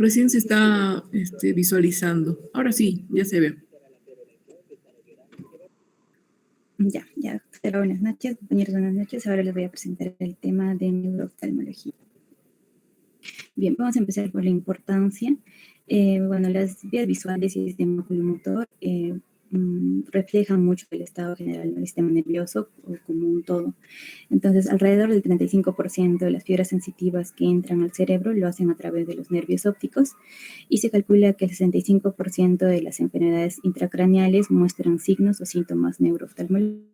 Recién se está visualizando. Ahora sí, ya se ve. Ya. Hola, buenas noches, compañeros, buenas noches. Ahora les voy a presentar el tema de neurooftalmología. Bien, vamos a empezar por la importancia. Bueno, las vías visuales y el sistema oculomotor reflejan mucho el estado general del sistema nervioso como un todo. Entonces, alrededor del 35% de las fibras sensitivas que entran al cerebro lo hacen a través de los nervios ópticos y se calcula que el 65% de las enfermedades intracraneales muestran signos o síntomas neurooftalmológicos.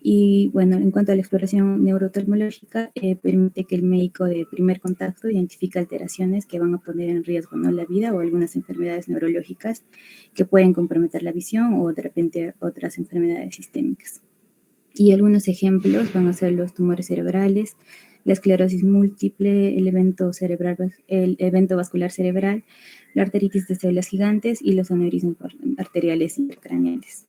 Y bueno, en cuanto a la exploración neurooftalmológica, permite que el médico de primer contacto identifique alteraciones que van a poner en riesgo, ¿no?, la vida o algunas enfermedades neurológicas que pueden comprometer la visión o de repente otras enfermedades sistémicas. Y algunos ejemplos van a ser los tumores cerebrales, la esclerosis múltiple, el evento vascular cerebral, la arteritis de células gigantes y los aneurismas arteriales intracraneales.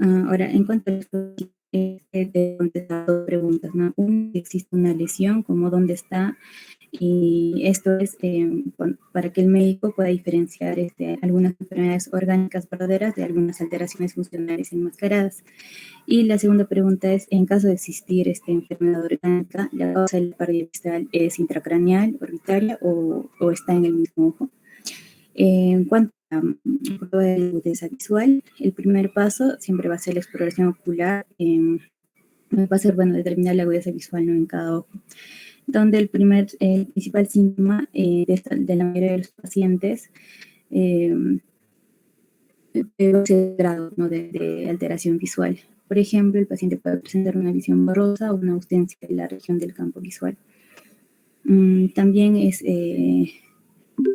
Ahora, en cuanto a he contestado preguntas, ¿no? Existe una lesión, como dónde está, y esto es para que el médico pueda diferenciar algunas enfermedades orgánicas verdaderas de algunas alteraciones funcionales enmascaradas. Y la segunda pregunta es, en caso de existir esta enfermedad orgánica, ¿la causa de la pérdida visual es intracraneal, orbitaria o está en el mismo ojo? En cuanto a prueba de agudeza visual, el primer paso siempre va a ser la exploración ocular. Va a ser, bueno, determinar la agudeza visual, ¿no?, en cada ojo, donde el principal síntoma de la mayoría de los pacientes es el grado, ¿no?, de alteración visual. Por ejemplo, el paciente puede presentar una visión borrosa o una ausencia de la región del campo visual. También es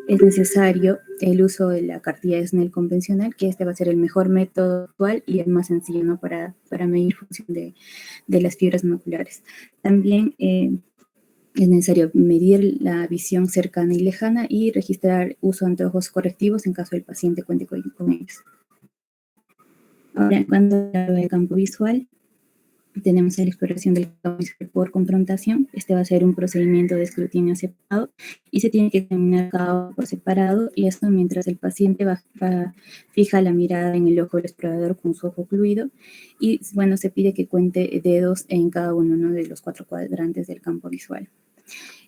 necesario el uso de la cartilla de Snell convencional, que va a ser el mejor método actual y el más sencillo, ¿no?, para medir función de las fibras maculares. También es necesario medir la visión cercana y lejana y registrar uso de anteojos correctivos en caso del paciente cuente con ellos. Ahora, en cuanto al campo visual, tenemos la exploración del campo visual por confrontación. Va a ser un procedimiento de escrutinio separado y se tiene que examinar cada ojo por separado, y esto mientras el paciente fija la mirada en el ojo del explorador con su ojo ocluido, y bueno, se pide que cuente dedos en cada uno, ¿no?, de los 4 cuadrantes del campo visual.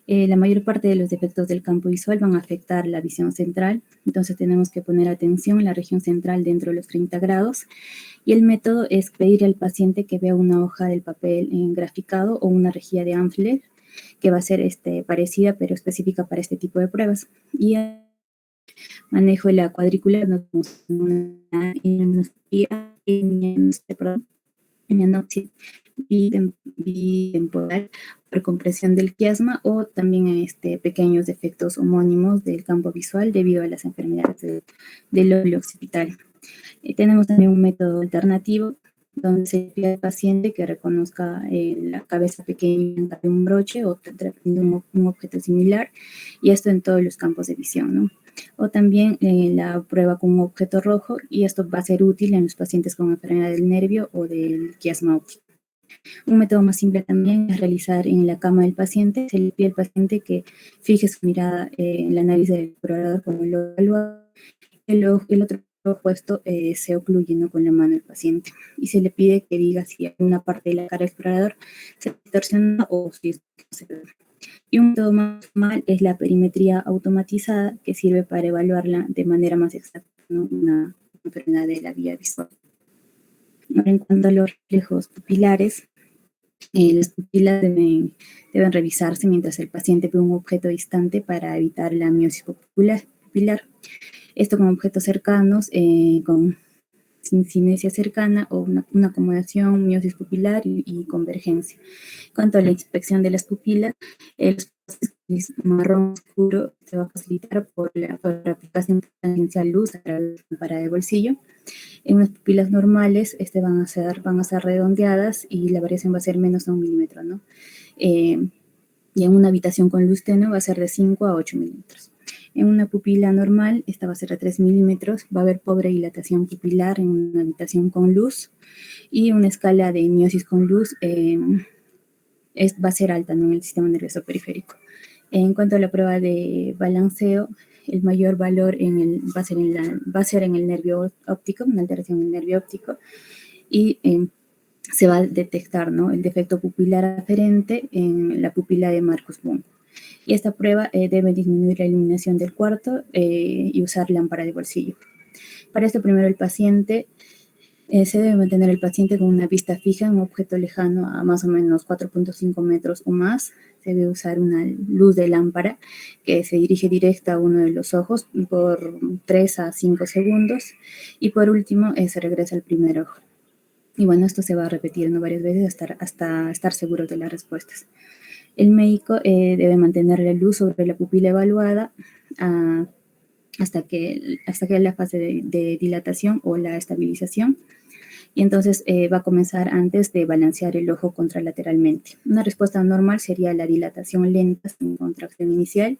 La mayor parte de los defectos del campo visual van a afectar la visión central, entonces tenemos que poner atención en la región central dentro de los 30 grados, y el método es pedir al paciente que vea una hoja del papel graficado o una rejilla de Amfler, que va a ser parecida pero específica para este tipo de pruebas. Y manejo de la cuadrícula, no tenemos una hemianopsia bitemporal por compresión del quiasma, o también pequeños defectos homónimos del campo visual debido a las enfermedades del lóbulo occipital. Tenemos también un método alternativo donde se pide al paciente que reconozca la cabeza pequeña de un broche o un objeto similar, y esto en todos los campos de visión, ¿no? O también la prueba con un objeto rojo, y esto va a ser útil en los pacientes con enfermedad del nervio o del quiasma óptico. Un método más simple también es realizar en la cama del paciente. Se le pide al paciente que fije su mirada en la nariz del explorador con el ojo evaluado, el otro opuesto se ocluye, ¿no?, con la mano del paciente, y se le pide que diga si una parte de la cara del explorador se distorsiona o si se ve. Y un método más formal es la perimetría automatizada, que sirve para evaluarla de manera más exacta, ¿no?, una enfermedad de la vía visual. Ahora, en cuanto a los reflejos pupilares, las pupilas deben revisarse mientras el paciente ve un objeto distante para evitar la miosis pupilar. Esto con objetos cercanos, con sinesia cercana o una acomodación, miosis pupilar y convergencia. En cuanto a la inspección de las pupilas, el marrón oscuro se va a facilitar por la aplicación tangencial luz a través de la lámpara de bolsillo. En unas pupilas normales van a ser redondeadas y la variación va a ser menos de 1 milímetro, ¿no? Y en una habitación con luz tenue va a ser de 5 a 8 milímetros. En una pupila normal, esta va a ser de 3 milímetros, va a haber pobre dilatación pupilar en una habitación con luz, y una escala de miosis con luz va a ser alta, ¿no?, en el sistema nervioso periférico. En cuanto a la prueba de balanceo, el mayor valor va a ser en el nervio óptico, una alteración en el nervio óptico, y se va a detectar, ¿no?, el defecto pupilar aferente en la pupila de Marcus Bunge. Y esta prueba debe disminuir la iluminación del cuarto y usar lámpara de bolsillo. Para esto, primero el paciente se debe mantener el paciente con una vista fija en un objeto lejano a más o menos 4.5 metros o más. Se debe usar una luz de lámpara que se dirige directa a uno de los ojos por 3 a 5 segundos. Y por último, se regresa al primer ojo. Y bueno, esto se va a repetir, ¿no?, varias veces hasta estar seguro de las respuestas. El médico debe mantener la luz sobre la pupila evaluada hasta que la fase de dilatación o la estabilización. Y entonces va a comenzar antes de balancear el ojo contralateralmente. Una respuesta normal sería la dilatación lenta sin contracción inicial,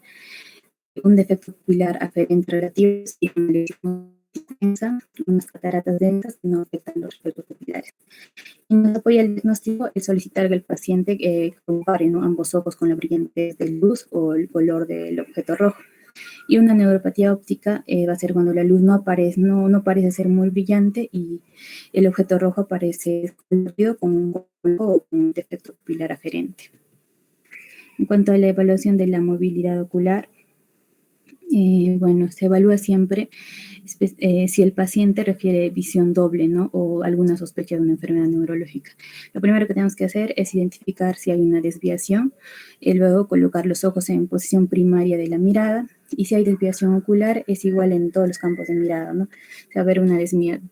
un defecto pupilar aferente relativo y una lesión intensa, unas cataratas densas que no afectan los reflejos pupilares. Y nos apoya el diagnóstico el solicitar que el paciente compare, ¿no?, ambos ojos con la brillantez de luz o el color del objeto rojo. Y una neuropatía óptica va a ser cuando la luz no parece ser muy brillante y el objeto rojo aparece colorido con un defecto pupilar aferente. En cuanto a la evaluación de la movilidad ocular, bueno, se evalúa siempre si el paciente refiere visión doble, ¿no?, o alguna sospecha de una enfermedad neurológica. Lo primero que tenemos que hacer es identificar si hay una desviación, luego colocar los ojos en posición primaria de la mirada, y si hay desviación ocular es igual en todos los campos de mirada, ¿no? Va a haber una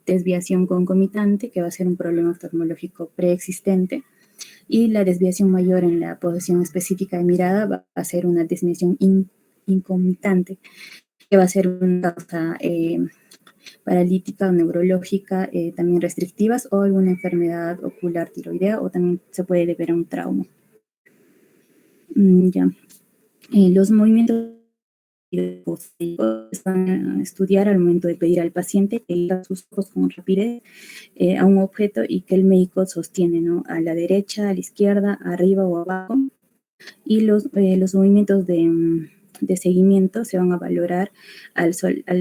desviación concomitante, que va a ser un problema oftalmológico preexistente, y la desviación mayor en la posición específica de mirada va a ser una desviación incomitante, que va a ser una causa paralítica o neurológica, también restrictivas, o alguna enfermedad ocular tiroidea, o también se puede deber a un trauma. Los movimientos se van a estudiar al momento de pedir al paciente que lleve sus ojos con rapidez a un objeto y que el médico sostiene, ¿no?, a la derecha, a la izquierda, arriba o abajo. Y los movimientos de seguimiento se van a valorar al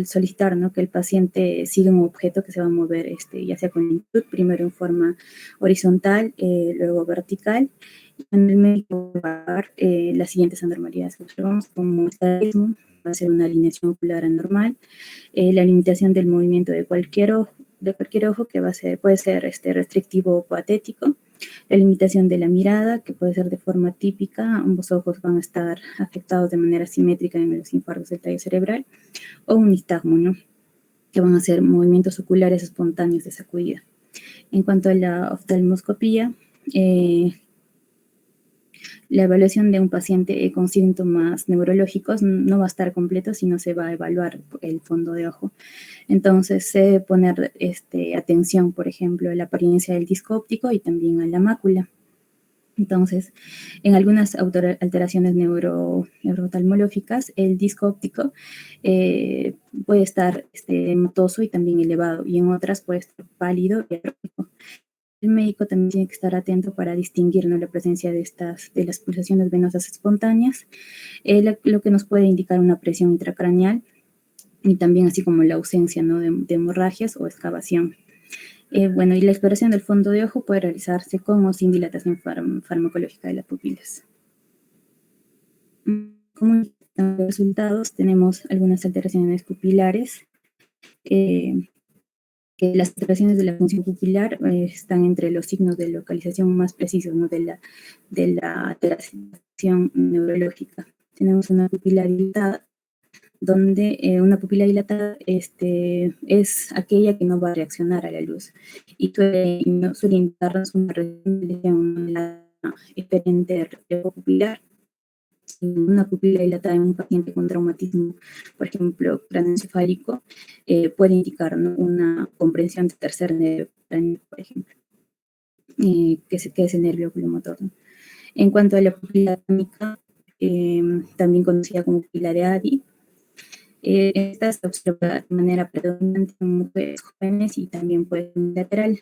solicitar, ¿no?, que el paciente siga un objeto que se va a mover, ya sea con lentitud, primero en forma horizontal, luego vertical. En el médico va a dar las siguientes anormalidades que observamos, como estrabismo, va a ser una alineación ocular anormal, la limitación del movimiento de cualquier ojo que puede ser restrictivo o patético, la limitación de la mirada, que puede ser de forma típica, ambos ojos van a estar afectados de manera simétrica en los infartos del tallo cerebral, o un nistagmo, ¿no?, que van a ser movimientos oculares espontáneos de sacudida. En cuanto a la oftalmoscopía, la evaluación de un paciente con síntomas neurológicos no va a estar completo si no se va a evaluar el fondo de ojo. Entonces, se debe poner atención, por ejemplo, a la apariencia del disco óptico y también a la mácula. Entonces, en algunas alteraciones neurooftalmológicas, el disco óptico puede estar hematoso y también elevado, y en otras puede estar pálido y atrófico. El médico también tiene que estar atento para distinguir, ¿no?, la presencia de las pulsaciones venosas espontáneas, lo que nos puede indicar una presión intracraneal, y también así como la ausencia, ¿no?, de hemorragias o excavación. Bueno, y la exploración del fondo de ojo puede realizarse con o sin dilatación farmacológica de las pupilas. Como resultados, tenemos algunas alteraciones pupilares, que las alteraciones de la función pupilar están entre los signos de localización más precisos, ¿no?, de la alteración neurológica. Tenemos una pupila dilatada, donde una pupila dilatada es aquella que no va a reaccionar a la luz y suele indicarnos una reacción diferente de reflejo pupilar. Una pupila dilatada en un paciente con traumatismo, por ejemplo, craneoencefálico, puede indicar, ¿no?, una comprensión de tercer nervio, por ejemplo, que es el nervio oculomotor, ¿no? En cuanto a la pupila atónica, también conocida como pupila de Addy, Esta se observa de manera predominante en mujeres jóvenes y también puede ser unilateral.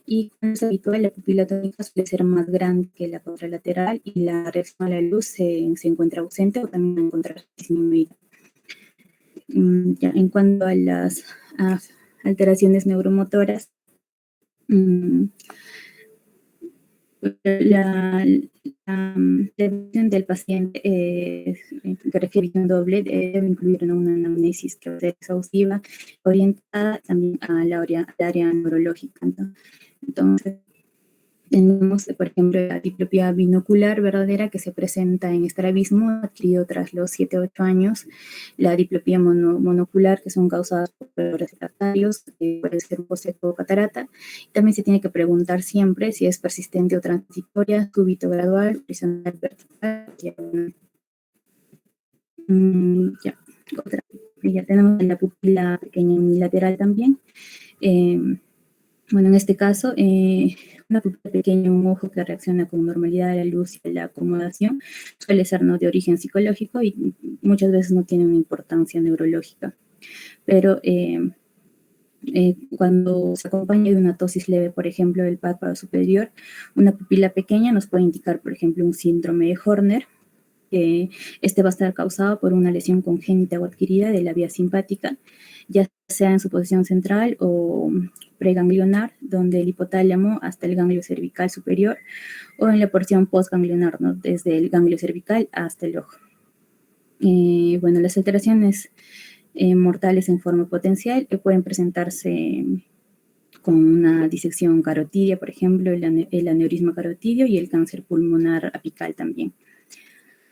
Y cuando es habitual, la pupila tónica suele ser más grande que la contralateral y la reacción a la luz se encuentra ausente o también encontrar disminuida. Ya, en cuanto a las alteraciones neuromotoras, la evaluación del paciente que refiere a un doble debe incluir una anamnesis que va a ser exhaustiva, orientada también al área neurológica, ¿no? Entonces, tenemos, por ejemplo, la diplopía binocular verdadera que se presenta en estrabismo adquirido tras los 7 o 8 años, la diplopía monocular que son causadas por errores refractarios, puede ser un boceto o catarata. También se tiene que preguntar siempre si es persistente o transitoria, súbito gradual, horizontal vertical. Ya tenemos la pupila pequeña unilateral también. Bueno, en este caso, una pupila pequeña, un ojo que reacciona con normalidad a la luz y a la acomodación, suele ser no de origen psicológico y muchas veces no tiene una importancia neurológica. Pero cuando se acompaña de una tosis leve, por ejemplo, del párpado superior, una pupila pequeña nos puede indicar, por ejemplo, un síndrome de Horner. Este va a estar causado por una lesión congénita o adquirida de la vía simpática, ya sea en su posición central o preganglionar, donde el hipotálamo hasta el ganglio cervical superior, o en la porción postganglionar, ¿no? Desde el ganglio cervical hasta el ojo. Bueno, las alteraciones mortales en forma potencial pueden presentarse con una disección carotidia, por ejemplo, el aneurisma carotidio y el cáncer pulmonar apical también.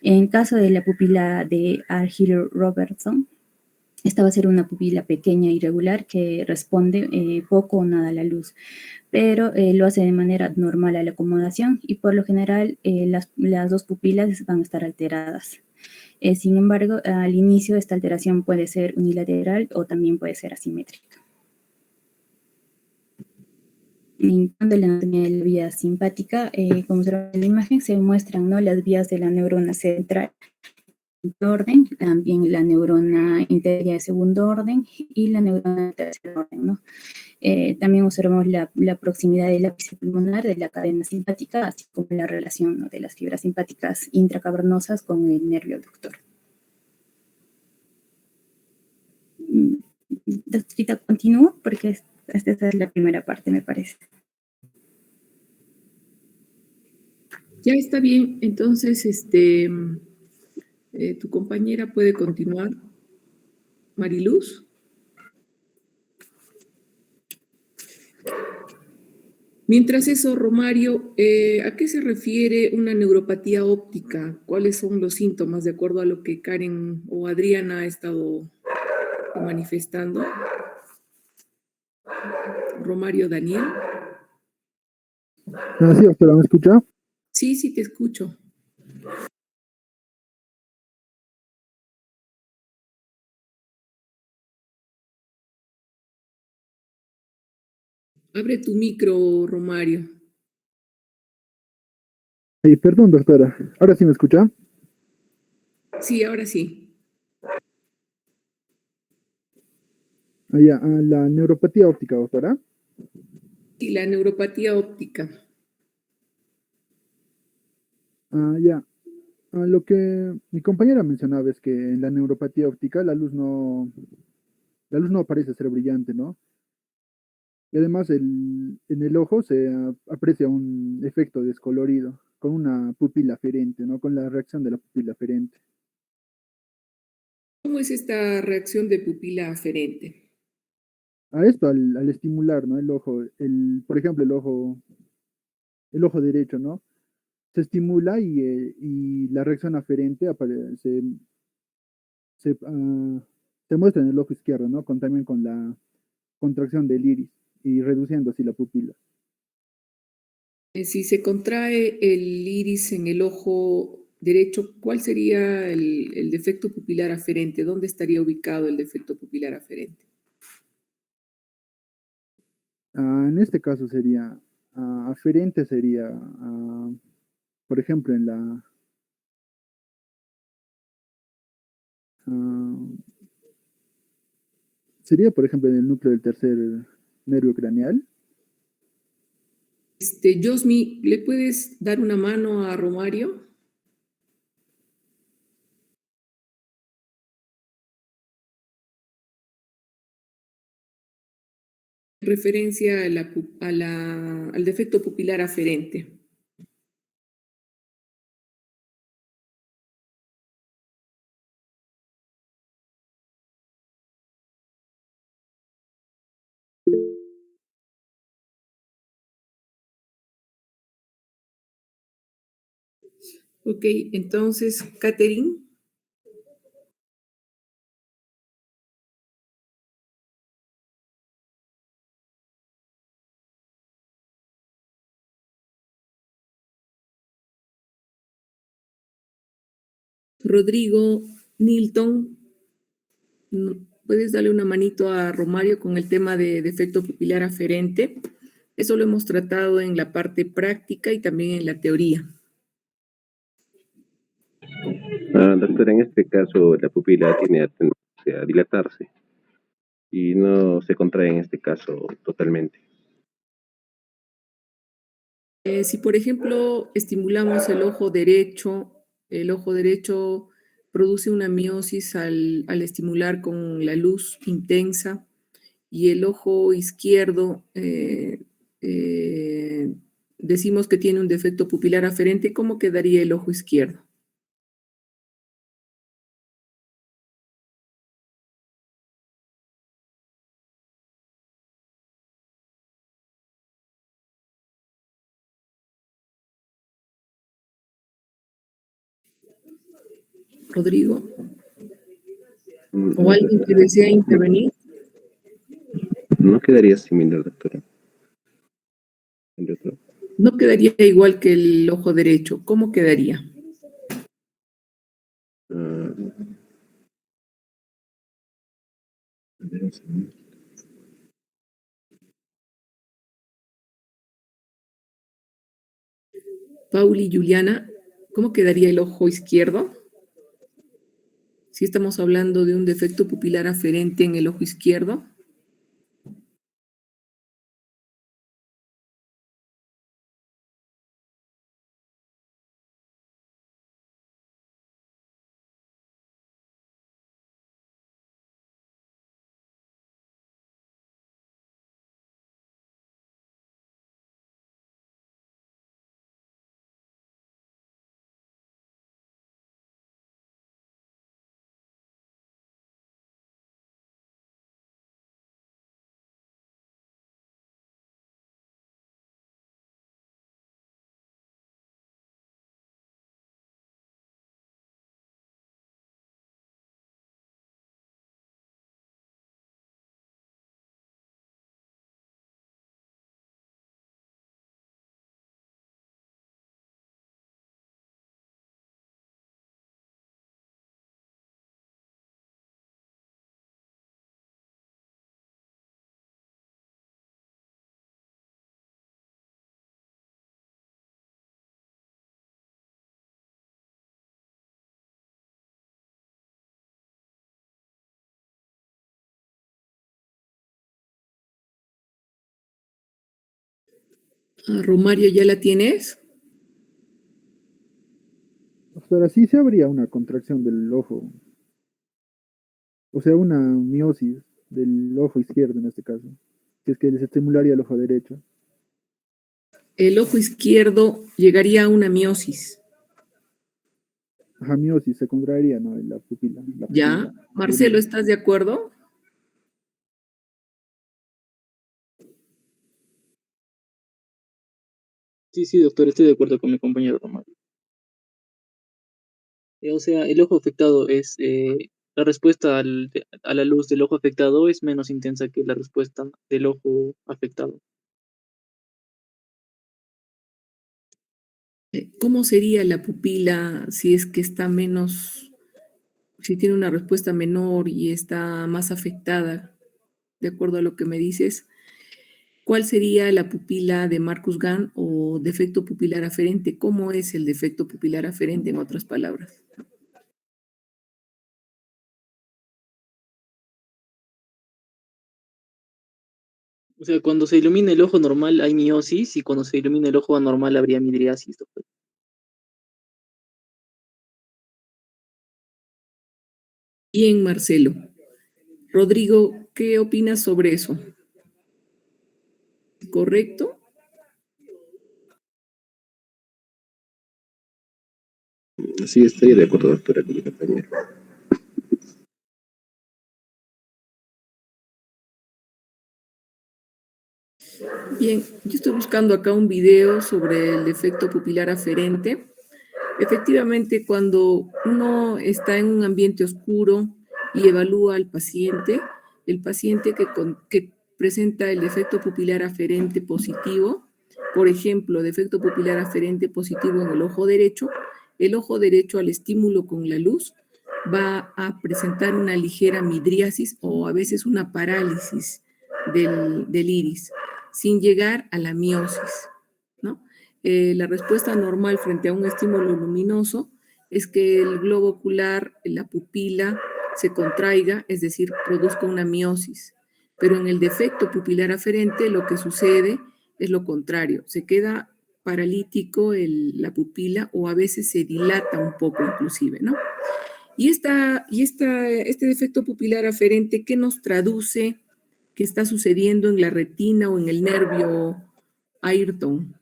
En caso de la pupila de Argyll-Robertson, esta va a ser una pupila pequeña e irregular que responde poco o nada a la luz, pero lo hace de manera normal a la acomodación y por lo general las dos pupilas van a estar alteradas. Sin embargo, al inicio esta alteración puede ser unilateral o también puede ser asimétrica. En la anatomía de la vía simpática, como se ve en la imagen, se muestran, ¿no?, las vías de la neurona central de orden, también la neurona intermedia de segundo orden y la neurona de tercer orden, ¿no? También observamos la proximidad del ápice pulmonar de la cadena simpática, así como la relación, ¿no?, de las fibras simpáticas intracavernosas con el nervio aductor. Ahorita continúo porque esta es la primera parte, me parece. Ya está bien, entonces, tu compañera puede continuar. Mariluz. Mientras eso, Romario, ¿a qué se refiere una neuropatía óptica? ¿Cuáles son los síntomas de acuerdo a lo que Karen o Adriana ha estado manifestando? Romario Daniel. Sí, doctora, ¿me escucha? Sí, sí, te escucho. Abre tu micro, Romario. Perdón, doctora. ¿Ahora sí me escucha? Sí, ahora sí. La neuropatía óptica, doctora. Y la neuropatía óptica. Lo que mi compañera mencionaba es que en la neuropatía óptica la luz no parece ser brillante, ¿no? Y además en el ojo se aprecia un efecto descolorido con una pupila aferente, ¿no? Con la reacción de la pupila aferente. ¿Cómo es esta reacción de pupila aferente? A esto, al estimular, ¿no? El ojo, por ejemplo, el ojo derecho, ¿no? Se estimula y la reacción aferente se, ah, se muestra en el ojo izquierdo, ¿no? También con la contracción del iris y reduciendo así la pupila. Si se contrae el iris en el ojo derecho, ¿cuál sería el defecto pupilar aferente? ¿Dónde estaría ubicado el defecto pupilar aferente? En este caso aferente sería, por ejemplo, ah, Sería, por ejemplo, en el núcleo del tercer nervio craneal. Josmi, ¿le puedes dar una mano a Romario? Referencia al defecto pupilar aferente. Ok, entonces, Catherine. Rodrigo, Nilton, ¿puedes darle una manito a Romario con el tema de defecto pupilar aferente? Eso lo hemos tratado en la parte práctica y también en la teoría. Doctora, en este caso la pupila tiene tendencia a dilatarse y no se contrae en este caso totalmente. Si, por ejemplo, estimulamos el ojo derecho produce una miosis al estimular con la luz intensa y el ojo izquierdo decimos que tiene un defecto pupilar aferente. ¿Cómo quedaría el ojo izquierdo? Rodrigo, ¿o alguien que desea intervenir? No quedaría similar, doctora. ¿El otro? No quedaría igual que el ojo derecho. ¿Cómo quedaría? Ah, Pauli y Juliana, ¿cómo quedaría el ojo izquierdo? Si estamos hablando de un defecto pupilar aferente en el ojo izquierdo. Romario, ¿ya la tienes? Pero así se habría una contracción del ojo, o sea, una miosis del ojo izquierdo en este caso, que es que les estimularía el ojo derecho. El ojo izquierdo llegaría a una miosis. Ajá, miosis, se contraería, ¿no? La pupila. ¿Ya? Marcelo, ¿estás de acuerdo? Sí, sí, doctor, estoy de acuerdo con mi compañero Román. O sea, el ojo afectado es, la respuesta a la luz del ojo afectado es menos intensa que la respuesta del ojo afectado. ¿Cómo sería la pupila si es que está menos, si tiene una respuesta menor y está más afectada, de acuerdo a lo que me dices? ¿Cuál sería la pupila de Marcus Gann o defecto pupilar aferente? ¿Cómo es el defecto pupilar aferente, en otras palabras? O sea, cuando se ilumina el ojo normal hay miosis y cuando se ilumina el ojo anormal habría midriasis, doctor. Bien, Marcelo. Rodrigo, ¿qué opinas sobre eso? ¿Correcto? Sí, estoy de acuerdo, doctora, con mi compañero. Bien, yo estoy buscando acá un video sobre el efecto pupilar aferente. Efectivamente, cuando uno está en un ambiente oscuro y evalúa al paciente, el paciente que presenta el efecto pupilar aferente positivo, por ejemplo, de efecto pupilar aferente positivo en el ojo derecho al estímulo con la luz va a presentar una ligera midriasis o a veces una parálisis del iris, sin llegar a la miosis, ¿no? La respuesta normal frente a un estímulo luminoso es que el globo ocular, la pupila, se contraiga, es decir, produzca una miosis. Pero en el defecto pupilar aferente lo que sucede es lo contrario, se queda paralítico la pupila o a veces se dilata un poco inclusive, ¿no? Este defecto pupilar aferente, ¿qué nos traduce que está sucediendo en la retina o en el nervio Ayrton?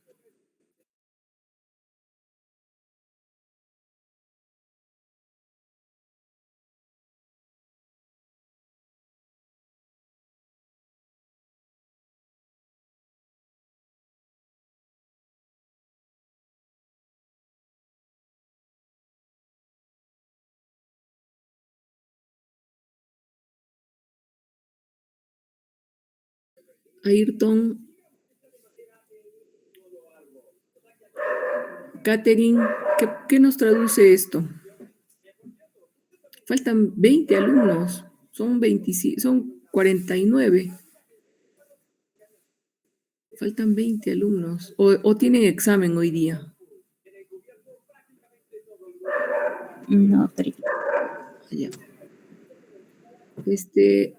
Ayrton, Catherine, ¿qué nos traduce esto? Faltan 20 alumnos, son 25, son 49. Faltan 20 alumnos. O tienen examen hoy día. No, doctorita. Ya.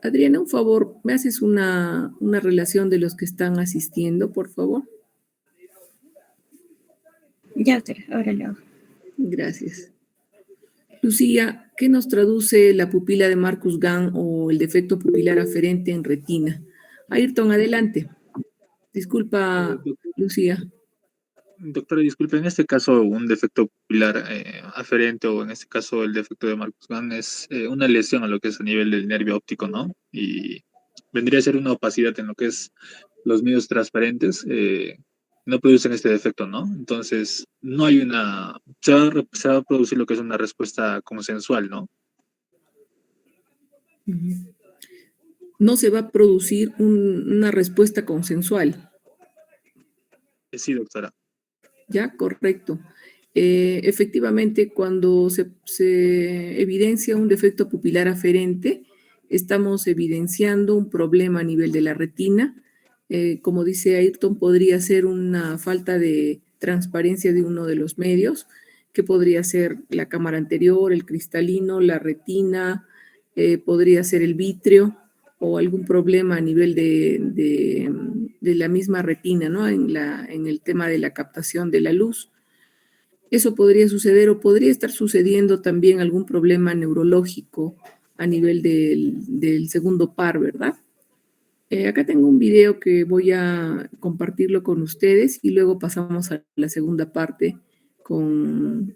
Adriana, un favor, ¿me haces una relación de los que están asistiendo, por favor? Ya, doctora, ahora lo hago. Gracias. Lucía, ¿qué nos traduce la pupila de Marcus-Gann o el defecto pupilar aferente en retina? Ayrton, adelante. Disculpa, Lucía. Doctora, disculpe, en este caso un defecto pupilar aferente o en este caso el defecto de Marcus-Gann es una lesión a lo que es a nivel del nervio óptico, ¿no? Y vendría a ser una opacidad en lo que es los medios transparentes, no producen este defecto, ¿no? Entonces, no hay se va a producir lo que es una respuesta consensual, ¿no? No se va a producir una respuesta consensual. Sí, doctora. ¿Ya? Correcto. Efectivamente, cuando se evidencia un defecto pupilar aferente, estamos evidenciando un problema a nivel de la retina. Como dice Ayrton, podría ser una falta de transparencia de uno de los medios, que podría ser la cámara anterior, el cristalino, la retina, podría ser el vítreo o algún problema a nivel de la misma retina, ¿no? En el tema de la captación de la luz. Eso podría suceder o podría estar sucediendo también algún problema neurológico a nivel del segundo par, ¿verdad? Acá tengo un video que voy a compartirlo con ustedes y luego pasamos a la segunda parte con,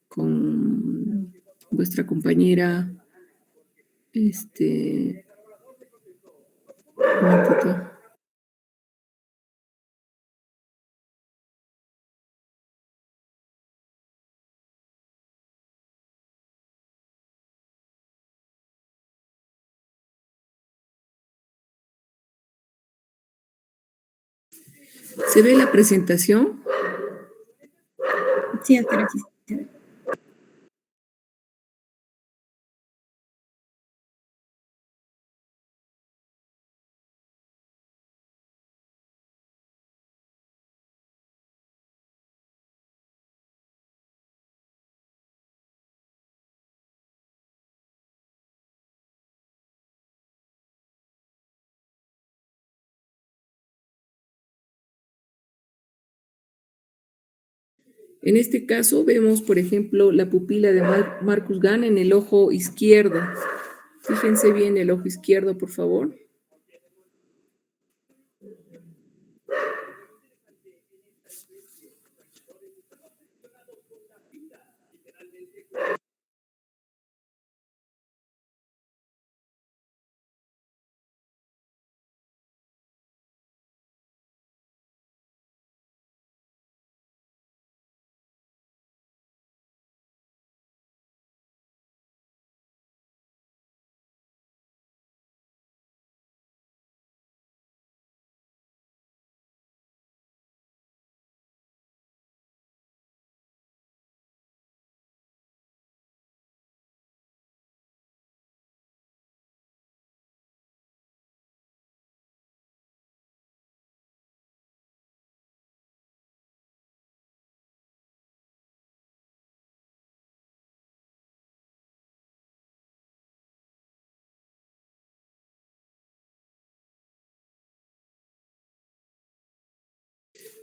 con vuestra compañera. Un momentito. ¿Se ve la presentación? Sí, doctora, sí. En este caso vemos, por ejemplo, la pupila de Marcus Gunn en el ojo izquierdo. Fíjense bien el ojo izquierdo, por favor.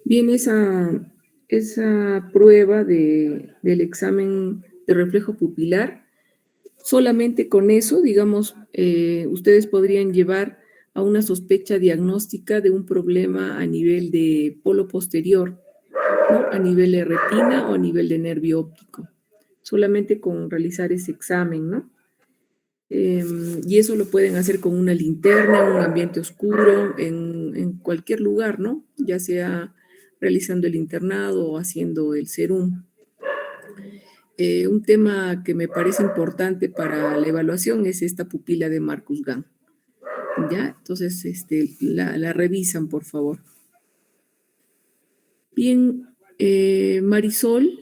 Bien, esa prueba del examen de reflejo pupilar, solamente con eso, digamos, ustedes podrían llevar a una sospecha diagnóstica de un problema a nivel de polo posterior, ¿no? A nivel de retina o a nivel de nervio óptico, solamente con realizar ese examen, ¿no? Y eso lo pueden hacer con una linterna, en un ambiente oscuro, en cualquier lugar, ¿no? Ya sea realizando el internado o haciendo el serum. Un tema que me parece importante para la evaluación es esta pupila de Marcus Gunn. ¿Ya? Entonces, la revisan, por favor. Bien, Marisol,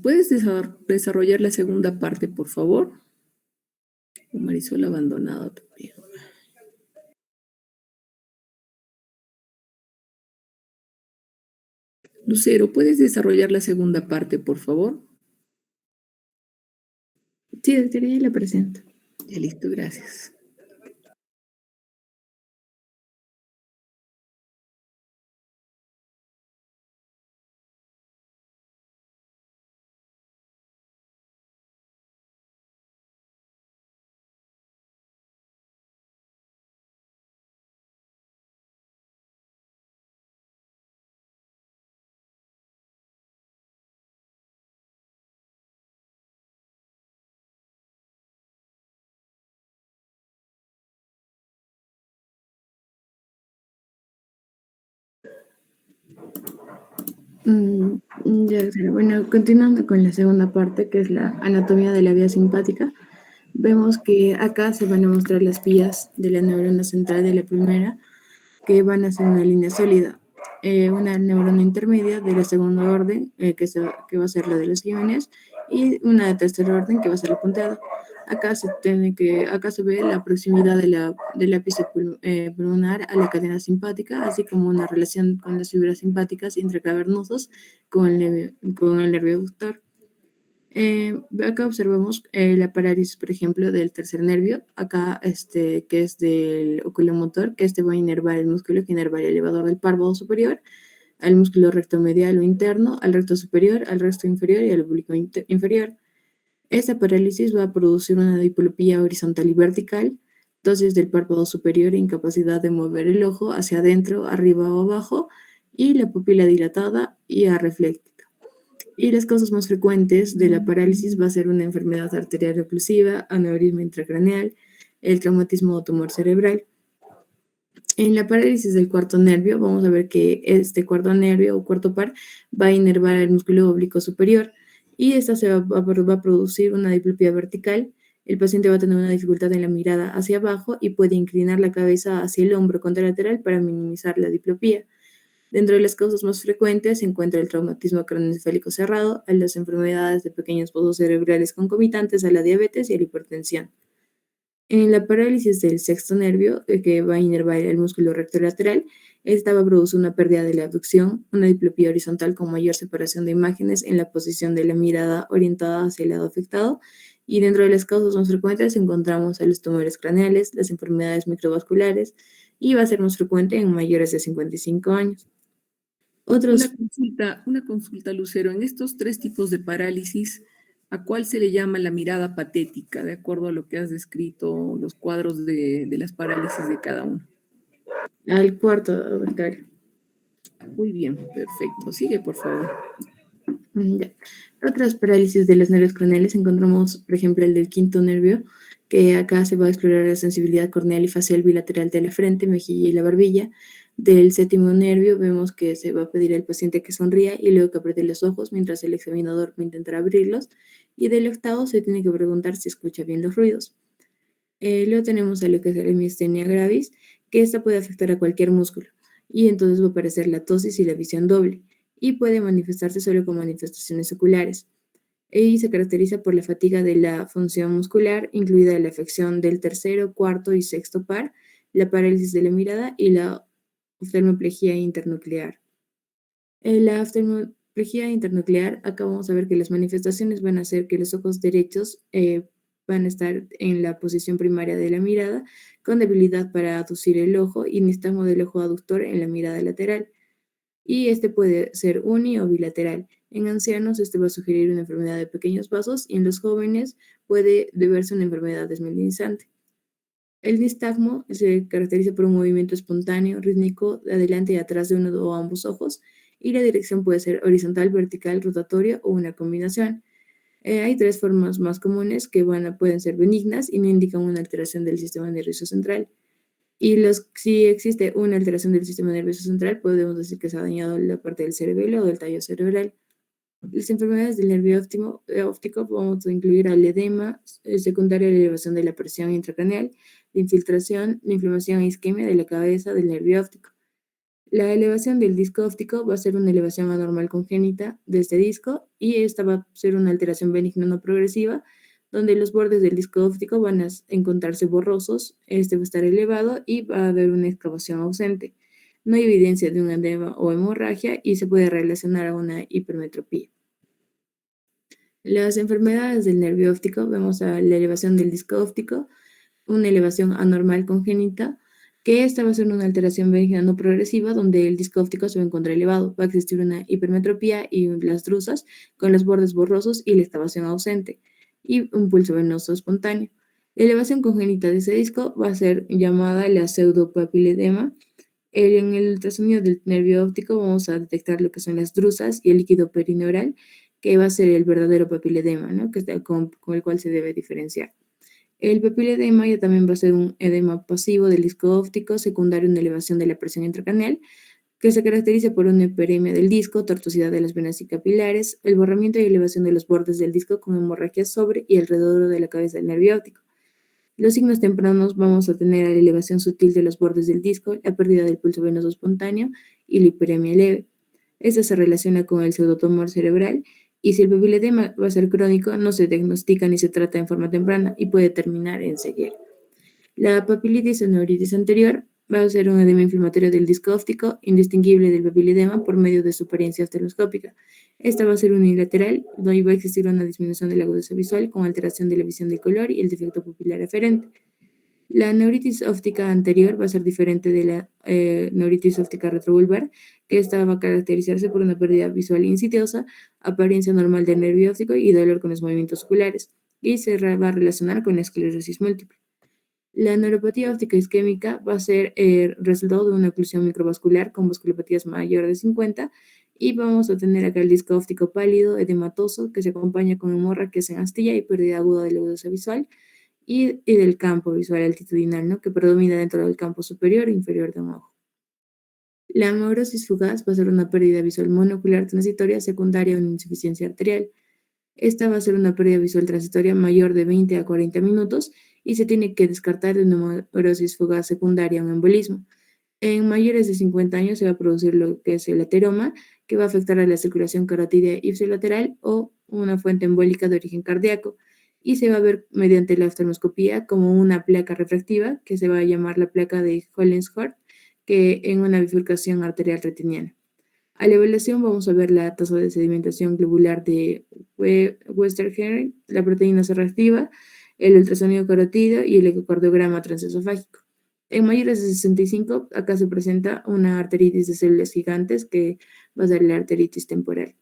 ¿puedes desarrollar la segunda parte, por favor? Marisol abandonado también. Lucero, ¿puedes desarrollar la segunda parte, por favor? Sí, doctora, ya la presento. Ya listo, gracias. Ya, doctora. Bueno, continuando con la segunda parte, que es la anatomía de la vía simpática, vemos que acá se van a mostrar las vías de la neurona central de la primera, que van a ser una línea sólida. Una neurona intermedia de la segunda orden, que va a ser la de los guiones, y una de tercer orden, que va a ser la punteada. Acá se ve la proximidad del ápice pulmonar a la cadena simpática, así como una relación con las fibras simpáticas intracavernosas con el nervio aductor. Acá observamos la parálisis, por ejemplo, del tercer nervio, acá que es del oculomotor, que va a inervar el músculo que inerva el elevador del párpado superior, al músculo recto medial o interno, al recto superior, al recto inferior y al oblicuo inferior. Esta parálisis va a producir una diplopía horizontal y vertical, dosis del párpado superior, incapacidad de mover el ojo hacia adentro, arriba o abajo, y la pupila dilatada y arrefléctica. Y las causas más frecuentes de la parálisis va a ser una enfermedad arterial oclusiva, aneurisma intracraneal, el traumatismo o tumor cerebral. En la parálisis del cuarto nervio, vamos a ver que este cuarto nervio o cuarto par va a inervar el músculo oblicuo superior y esta va a producir una diplopía vertical. El paciente va a tener una dificultad en la mirada hacia abajo y puede inclinar la cabeza hacia el hombro contralateral para minimizar la diplopía. Dentro de las causas más frecuentes se encuentra el traumatismo craneoencefálico cerrado, a las enfermedades de pequeños pozos cerebrales concomitantes a la diabetes y a la hipertensión. En la parálisis del sexto nervio, que va a inervar el músculo recto lateral, esta va a producir una pérdida de la abducción, una diplopía horizontal con mayor separación de imágenes en la posición de la mirada orientada hacia el lado afectado. Y dentro de las causas más frecuentes encontramos a los tumores craneales, las enfermedades microvasculares, y va a ser más frecuente en mayores de 55 años. Otros Una consulta, Lucero. En estos tres tipos de parálisis, ¿a cuál se le llama la mirada patética, de acuerdo a lo que has descrito, los cuadros de las parálisis de cada uno? al cuarto, doctor. Muy bien, perfecto. Sigue, por favor. Ya. Otras parálisis de los nervios craneales encontramos, por ejemplo, el del quinto nervio, que acá se va a explorar la sensibilidad corneal y facial bilateral de la frente, mejilla y la barbilla. Del séptimo nervio vemos que se va a pedir al paciente que sonría y luego que apriete los ojos mientras el examinador va a intentar abrirlos. Y del octavo se tiene que preguntar si escucha bien los ruidos. Luego tenemos a lo que es la miastenia gravis, que esta puede afectar a cualquier músculo y entonces va a aparecer la tosis y la visión doble y puede manifestarse solo con manifestaciones oculares. Y se caracteriza por la fatiga de la función muscular, incluida la afección del tercero, cuarto y sexto par, la parálisis de la mirada y la oftalmoplegia internuclear. La oftalmoplegia internuclear, acá vamos a ver que las manifestaciones van a ser que los ojos derechos van a estar en la posición primaria de la mirada, con debilidad para aducir el ojo y nistagmo del ojo aductor en la mirada lateral. Y este puede ser uni o bilateral. En ancianos, este va a sugerir una enfermedad de pequeños vasos y en los jóvenes puede deberse a una enfermedad desmielinizante. El nistagmo se caracteriza por un movimiento espontáneo, rítmico, de adelante y atrás de uno o ambos ojos, y la dirección puede ser horizontal, vertical, rotatoria o una combinación. Hay tres formas más comunes que pueden ser benignas y no indican una alteración del sistema nervioso central. Y si existe una alteración del sistema nervioso central, podemos decir que se ha dañado la parte del cerebelo o del tallo cerebral. Las enfermedades del nervio óptico vamos a incluir al edema, secundaria a la elevación de la presión intracraneal, la infiltración, la inflamación e isquemia de la cabeza del nervio óptico. La elevación del disco óptico va a ser una elevación anormal congénita de este disco y esta va a ser una alteración benigna no progresiva, donde los bordes del disco óptico van a encontrarse borrosos, este va a estar elevado y va a haber una excavación ausente. No hay evidencia de un edema o hemorragia y se puede relacionar a una hipermetropía. Las enfermedades del nervio óptico, vemos a la elevación del disco óptico, una elevación anormal congénita, que esta va a ser una alteración benigna no progresiva, donde el disco óptico se va a encontrar elevado. Va a existir una hipermetropía y las drusas con los bordes borrosos y la excavación ausente, y un pulso venoso espontáneo. La elevación congénita de ese disco va a ser llamada la pseudopapiledema. En el ultrasonido del nervio óptico vamos a detectar lo que son las drusas y el líquido perineural, que va a ser el verdadero papiledema, ¿no? Que es con el cual se debe diferenciar. El papiledema ya también va a ser un edema pasivo del disco óptico, secundario a una elevación de la presión intracraneal, que se caracteriza por una hiperemia del disco, tortuosidad de las venas y capilares, el borramiento y elevación de los bordes del disco con hemorragia sobre y alrededor de la cabeza del nervio óptico. Los signos tempranos vamos a tener la elevación sutil de los bordes del disco, la pérdida del pulso venoso espontáneo y la hiperemia leve. Esta se relaciona con el pseudotumor cerebral y si el papiledema va a ser crónico, no se diagnostica ni se trata en forma temprana y puede terminar en ceguera. La papilitis o neuritis anterior va a ser un edema inflamatorio del disco óptico, indistinguible del papiledema por medio de su apariencia oftalmoscópica. Esta va a ser unilateral, donde va a existir una disminución de la agudeza visual con alteración de la visión de color y el defecto pupilar aferente. La neuritis óptica anterior va a ser diferente de la neuritis óptica retrovulvar, que esta va a caracterizarse por una pérdida visual insidiosa, apariencia normal del nervio óptico y dolor con los movimientos oculares, y se va a relacionar con la esclerosis múltiple. La neuropatía óptica isquémica va a ser el resultado de una oclusión microvascular con vasculopatías mayor de 50 y vamos a tener acá el disco óptico pálido, edematoso, que se acompaña con hemorragias en astilla y pérdida aguda de la agudeza visual y del campo visual altitudinal, ¿no? Que predomina dentro del campo superior e inferior de un ojo. La amaurosis fugaz va a ser una pérdida visual monocular transitoria secundaria a una insuficiencia arterial. Esta va a ser una pérdida visual transitoria mayor de 20 a 40 minutos y se tiene que descartar de una amaurosis fugaz secundaria a un embolismo. En mayores de 50 años se va a producir lo que es el ateroma, que va a afectar a la circulación carotídea ipsilateral o una fuente embólica de origen cardíaco, y se va a ver mediante la oftalmoscopía como una placa refractiva, que se va a llamar la placa de Hollingsworth, que en una bifurcación arterial retiniana. A la evaluación vamos a ver la tasa de sedimentación globular de Westergren, la proteína C reactiva, el ultrasonido carotídeo y el ecocardiograma transesofágico. En mayores de 65, acá se presenta una arteritis de células gigantes que va a ser la arteritis temporal.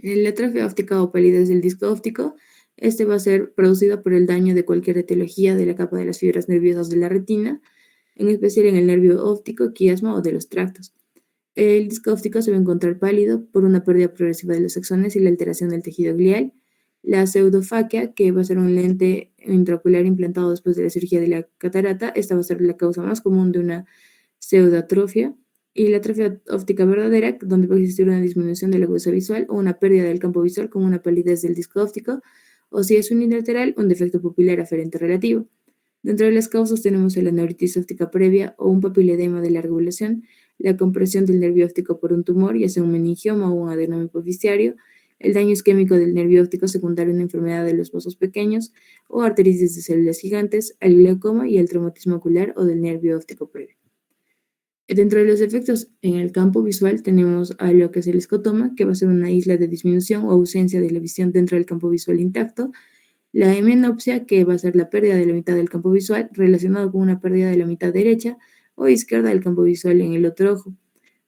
La atrofia óptica o palidez del disco óptico, este va a ser producido por el daño de cualquier etiología de la capa de las fibras nerviosas de la retina, en especial en el nervio óptico, quiasma o de los tractos. El disco óptico se va a encontrar pálido por una pérdida progresiva de los axones y la alteración del tejido glial. La pseudofaquia, que va a ser un lente intraocular implantado después de la cirugía de la catarata, esta va a ser la causa más común de una pseudoatrofia. Y la atrofia óptica verdadera, donde puede existir una disminución de la agudeza visual o una pérdida del campo visual con una palidez del disco óptico, o si es unilateral, un defecto pupilar aferente relativo. Dentro de las causas tenemos la neuritis óptica previa o un papiledema de larga evolución, la compresión del nervio óptico por un tumor, ya sea un meningioma o un adenoma hipoficiario, el daño isquémico del nervio óptico secundario a una enfermedad de los vasos pequeños o arteritis de células gigantes, el glaucoma y el traumatismo ocular o del nervio óptico previo. Dentro de los efectos en el campo visual tenemos a lo que es el escotoma, que va a ser una isla de disminución o ausencia de la visión dentro del campo visual intacto, la hemenopsia, que va a ser la pérdida de la mitad del campo visual relacionado con una pérdida de la mitad derecha o izquierda del campo visual en el otro ojo.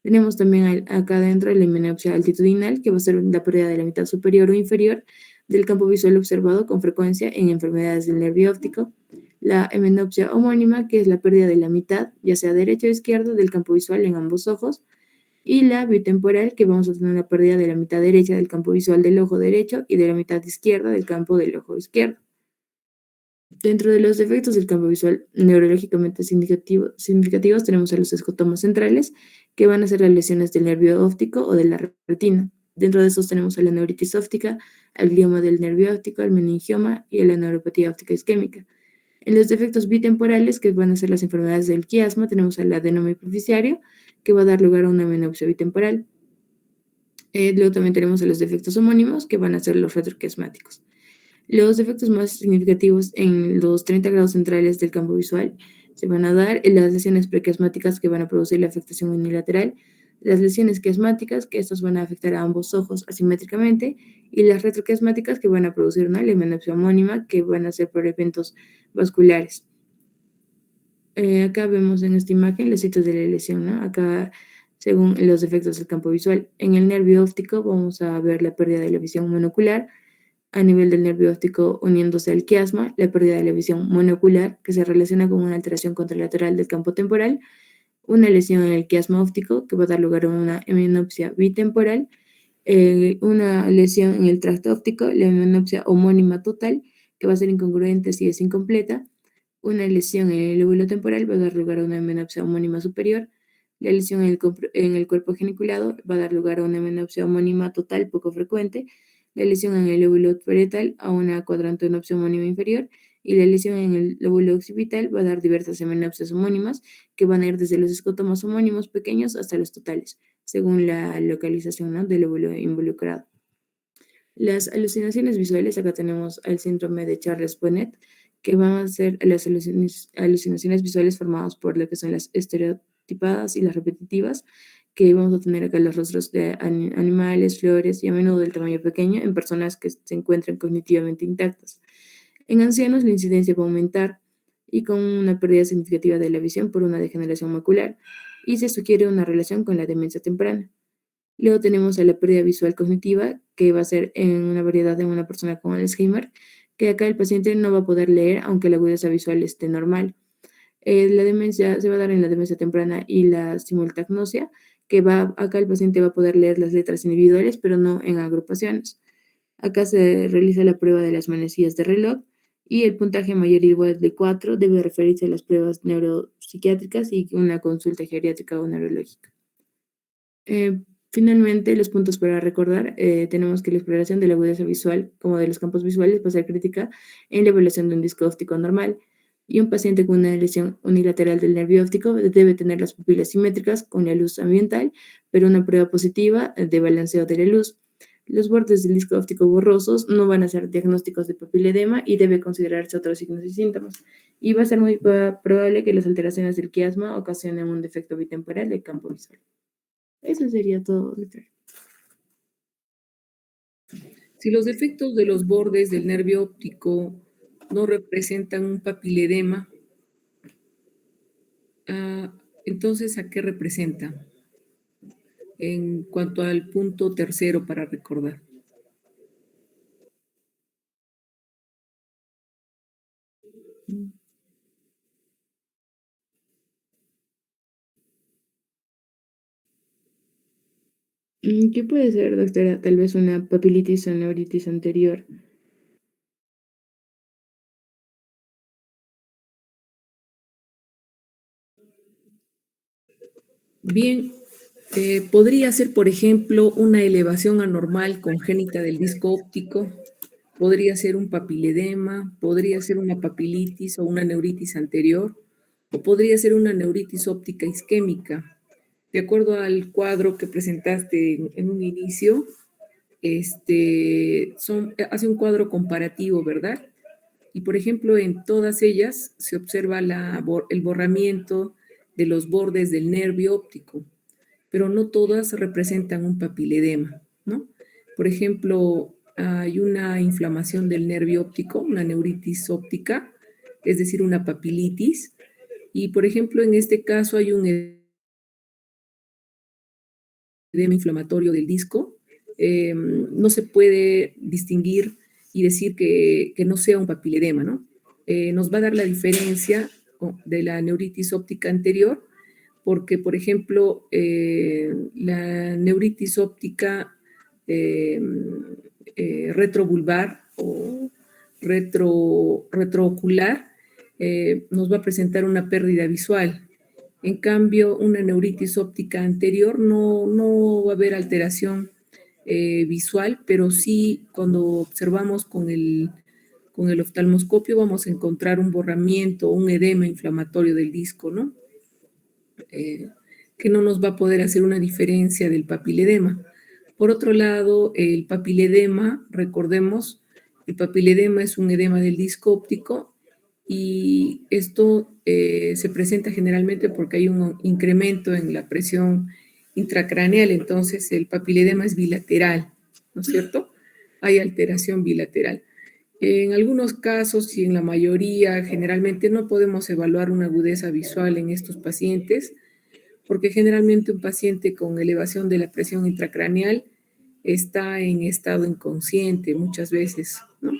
Tenemos también acá adentro la hemenopsia altitudinal, que va a ser la pérdida de la mitad superior o inferior del campo visual observado con frecuencia en enfermedades del nervio óptico. La hemenopsia homónima, que es la pérdida de la mitad, ya sea derecha o izquierda, del campo visual en ambos ojos. Y la bitemporal, que vamos a tener una pérdida de la mitad derecha del campo visual del ojo derecho y de la mitad izquierda del campo del ojo izquierdo. Dentro de los defectos del campo visual neurológicamente significativos tenemos a los escotomas centrales, que van a ser las lesiones del nervio óptico o de la retina. Dentro de estos tenemos a la neuritis óptica, al glioma del nervio óptico, al meningioma y a la neuropatía óptica isquémica. En los defectos bitemporales, que van a ser las enfermedades del quiasma, tenemos al adenoma hipoficiario, que va a dar lugar a una menopsia bitemporal. Luego también tenemos a los defectos homónimos, que van a ser los retroquiasmáticos. Los defectos más significativos en los 30 grados centrales del campo visual se van a dar en las lesiones prequiasmáticas, que van a producir la afectación unilateral, las lesiones quiasmáticas, que estas van a afectar a ambos ojos asimétricamente, y las retroquiasmáticas, que van a producir una hemenopsia homónima, que van a ser por eventos vasculares. Acá vemos en esta imagen los sitios de la lesión, ¿no? Acá, según los efectos del campo visual, en el nervio óptico vamos a ver la pérdida de la visión monocular, a nivel del nervio óptico uniéndose al quiasma, la pérdida de la visión monocular, que se relaciona con una alteración contralateral del campo temporal, una lesión en el quiasma óptico, que va a dar lugar a una hemenopsia bitemporal, una lesión en el tracto óptico, la hemenopsia homónima total, que va a ser incongruente si es incompleta, una lesión en el lóbulo temporal va a dar lugar a una hemenopsia homónima superior, la lesión en el cuerpo geniculado va a dar lugar a una hemenopsia homónima total poco frecuente, la lesión en el lóbulo parietal a una cuadrantonopsia homónima inferior, y la lesión en el lóbulo occipital va a dar diversas hemenopsias homónimas que van a ir desde los escotomas homónimos pequeños hasta los totales, según la localización, ¿no?, del lóbulo involucrado. Las alucinaciones visuales, acá tenemos al síndrome de Charles-Bonnet, que van a ser las alucinaciones visuales formadas por lo que son las estereotipadas y las repetitivas, que vamos a tener acá los rostros de animales, flores y a menudo del tamaño pequeño en personas que se encuentran cognitivamente intactas. En ancianos la incidencia va a aumentar y con una pérdida significativa de la visión por una degeneración macular, y se sugiere una relación con la demencia temprana. Luego tenemos a la pérdida visual cognitiva, que va a ser en una variedad de una persona con Alzheimer, que acá el paciente no va a poder leer aunque la agudeza visual esté normal. La demencia se va a dar en la demencia temprana y la simultagnosia, que acá el paciente va a poder leer las letras individuales, pero no en agrupaciones. Acá se realiza la prueba de las manecillas de reloj y el puntaje mayor o igual de 4 debe referirse a las pruebas neuropsiquiátricas y una consulta geriátrica o neurológica. Finalmente, los puntos para recordar, tenemos que la exploración de la agudeza visual, como de los campos visuales, va a ser crítica en la evaluación de un disco óptico normal, y un paciente con una lesión unilateral del nervio óptico debe tener las pupilas simétricas con la luz ambiental, pero una prueba positiva de balanceo de la luz. Los bordes del disco óptico borrosos no van a ser diagnósticos de papiledema y debe considerarse otros signos y síntomas. Y va a ser muy probable que las alteraciones del quiasma ocasionen un defecto bitemporal del campo visual. Eso sería todo, doctor. Si los defectos de los bordes del nervio óptico no representan un papiledema, entonces, ¿a qué representa? en cuanto al punto tercero para recordar. ¿Qué puede ser, doctora? Tal vez una papilitis o neuritis anterior. Bien, podría ser, por ejemplo, una elevación anormal congénita del disco óptico, podría ser un papiledema, podría ser una papilitis o una neuritis anterior, o podría ser una neuritis óptica isquémica. De acuerdo al cuadro que presentaste en un inicio, hace un cuadro comparativo, ¿verdad? Y por ejemplo, en todas ellas se observa el borramiento de los bordes del nervio óptico, pero no todas representan un papiledema, ¿no? Por ejemplo, hay una inflamación del nervio óptico, una neuritis óptica, es decir, una papilitis, y por ejemplo, en este caso hay un edema inflamatorio del disco. No se puede distinguir y decir que no sea un papiledema, ¿no? Nos va a dar la diferencia de la neuritis óptica anterior, porque, por ejemplo, la neuritis óptica retrovulvar o retroocular nos va a presentar una pérdida visual. En cambio, una neuritis óptica anterior no va a haber alteración visual, pero sí cuando observamos con el oftalmoscopio vamos a encontrar un borramiento, un edema inflamatorio del disco, ¿no? Que no nos va a poder hacer una diferencia del papiledema. Por otro lado, el papiledema, recordemos, el papiledema es un edema del disco óptico y esto se presenta generalmente porque hay un incremento en la presión intracraneal, entonces el papiledema es bilateral, ¿no es cierto? Hay alteración bilateral. En algunos casos y en la mayoría, generalmente no podemos evaluar una agudeza visual en estos pacientes, porque generalmente un paciente con elevación de la presión intracraneal está en estado inconsciente muchas veces, ¿no?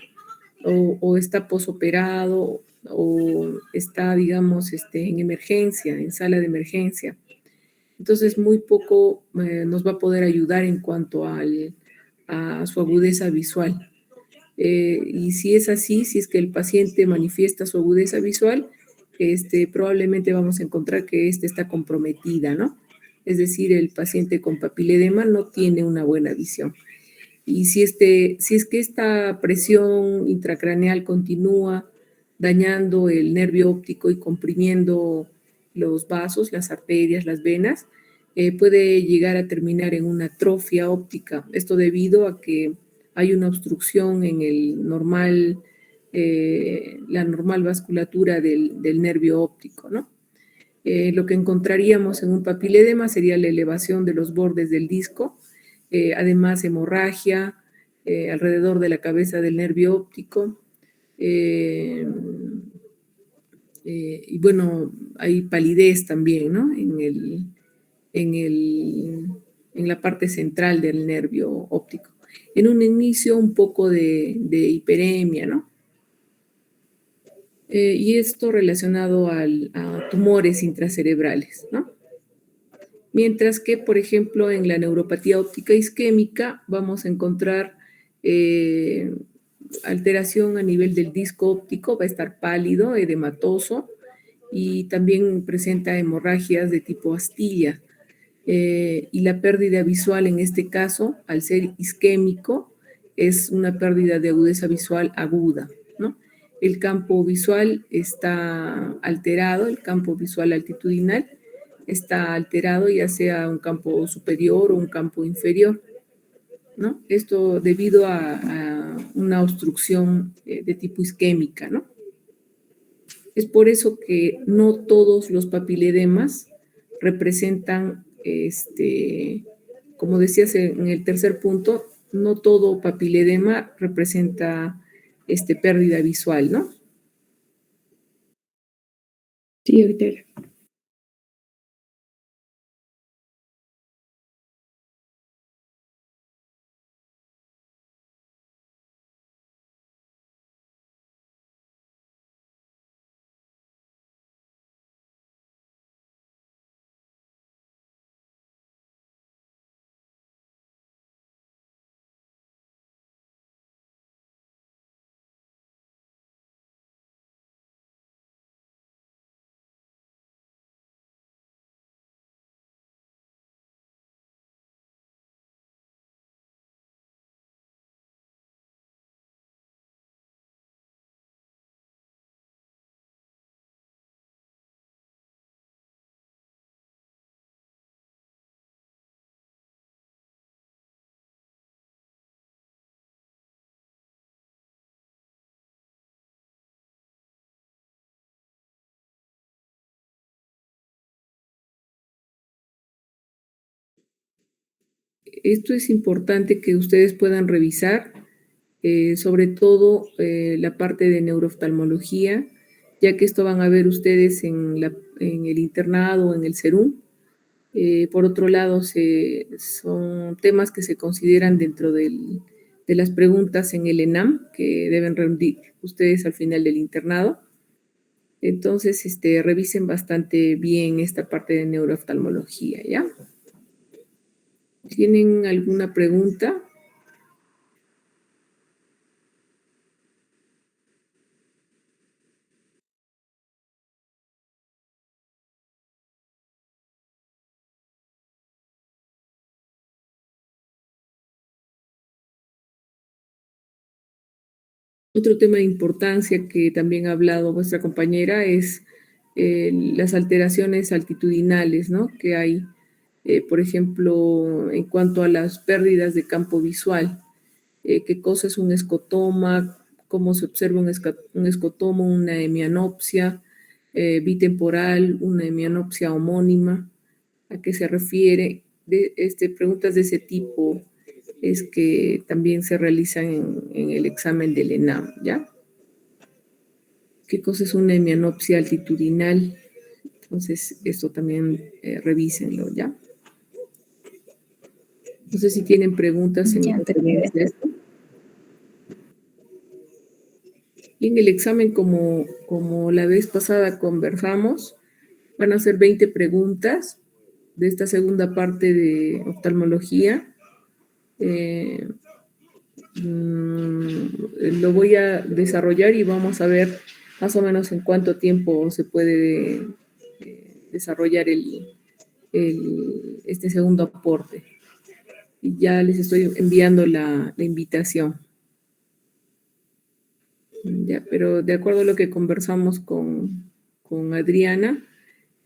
O está posoperado o está, digamos, en emergencia, en sala de emergencia. Entonces, muy poco nos va a poder ayudar en cuanto a su agudeza visual. Y si es así, si es que el paciente manifiesta su agudeza visual, probablemente vamos a encontrar que está comprometida, ¿no? Es decir, el paciente con papiledema no tiene una buena visión. Y si es que esta presión intracraneal continúa dañando el nervio óptico y comprimiendo los vasos, las arterias, las venas, puede llegar a terminar en una atrofia óptica. Esto debido a que hay una obstrucción en la normal vasculatura del nervio óptico, ¿no? Lo que encontraríamos en un papiledema sería la elevación de los bordes del disco, además hemorragia alrededor de la cabeza del nervio óptico. Y bueno, hay palidez también, ¿no? En la parte central del nervio óptico. En un inicio un poco de hiperemia, ¿no? Y esto relacionado a tumores intracerebrales, ¿no? Mientras que, por ejemplo, en la neuropatía óptica isquémica vamos a encontrar alteración a nivel del disco óptico, va a estar pálido, edematoso, y también presenta hemorragias de tipo astilla. Y la pérdida visual en este caso, al ser isquémico, es una pérdida de agudeza visual aguda, ¿no? El campo visual está alterado, el campo visual altitudinal está alterado, ya sea un campo superior o un campo inferior, ¿no? Esto debido a una obstrucción de tipo isquémica, ¿no? Es por eso que no todos los papiledemas representan, como decías en el tercer punto, no todo papiledema representa pérdida visual, ¿no? Sí, doctora. Esto es importante que ustedes puedan revisar, sobre todo la parte de neurooftalmología, ya que esto van a ver ustedes en el internado o en el CERUM. Por otro lado, son temas que se consideran dentro de las preguntas en el ENAM, que deben rendir ustedes al final del internado. Entonces, revisen bastante bien esta parte de neurooftalmología, ¿ya? ¿Tienen alguna pregunta? Otro tema de importancia que también ha hablado vuestra compañera es las alteraciones altitudinales, ¿no? Que hay, por ejemplo, en cuanto a las pérdidas de campo visual. ¿Qué cosa es un escotoma? ¿Cómo se observa un escotoma, una hemianopsia bitemporal, una hemianopsia homónima? ¿A qué se refiere? Preguntas de ese tipo es que también se realizan en el examen del ENAM, ¿ya? ¿Qué cosa es una hemianopsia altitudinal? Entonces, esto también revísenlo, ¿ya? No sé si tienen preguntas en Ya, referencia a esto. Y en el examen, como la vez pasada conversamos, van a ser 20 preguntas de esta segunda parte de oftalmología. Lo voy a desarrollar y vamos a ver más o menos en cuánto tiempo se puede desarrollar este segundo aporte. Y ya les estoy enviando la invitación. Ya, pero de acuerdo a lo que conversamos con Adriana,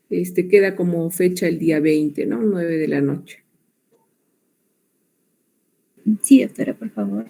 queda como fecha el día 20, ¿no? 9 de la noche. Sí, doctora, por favor.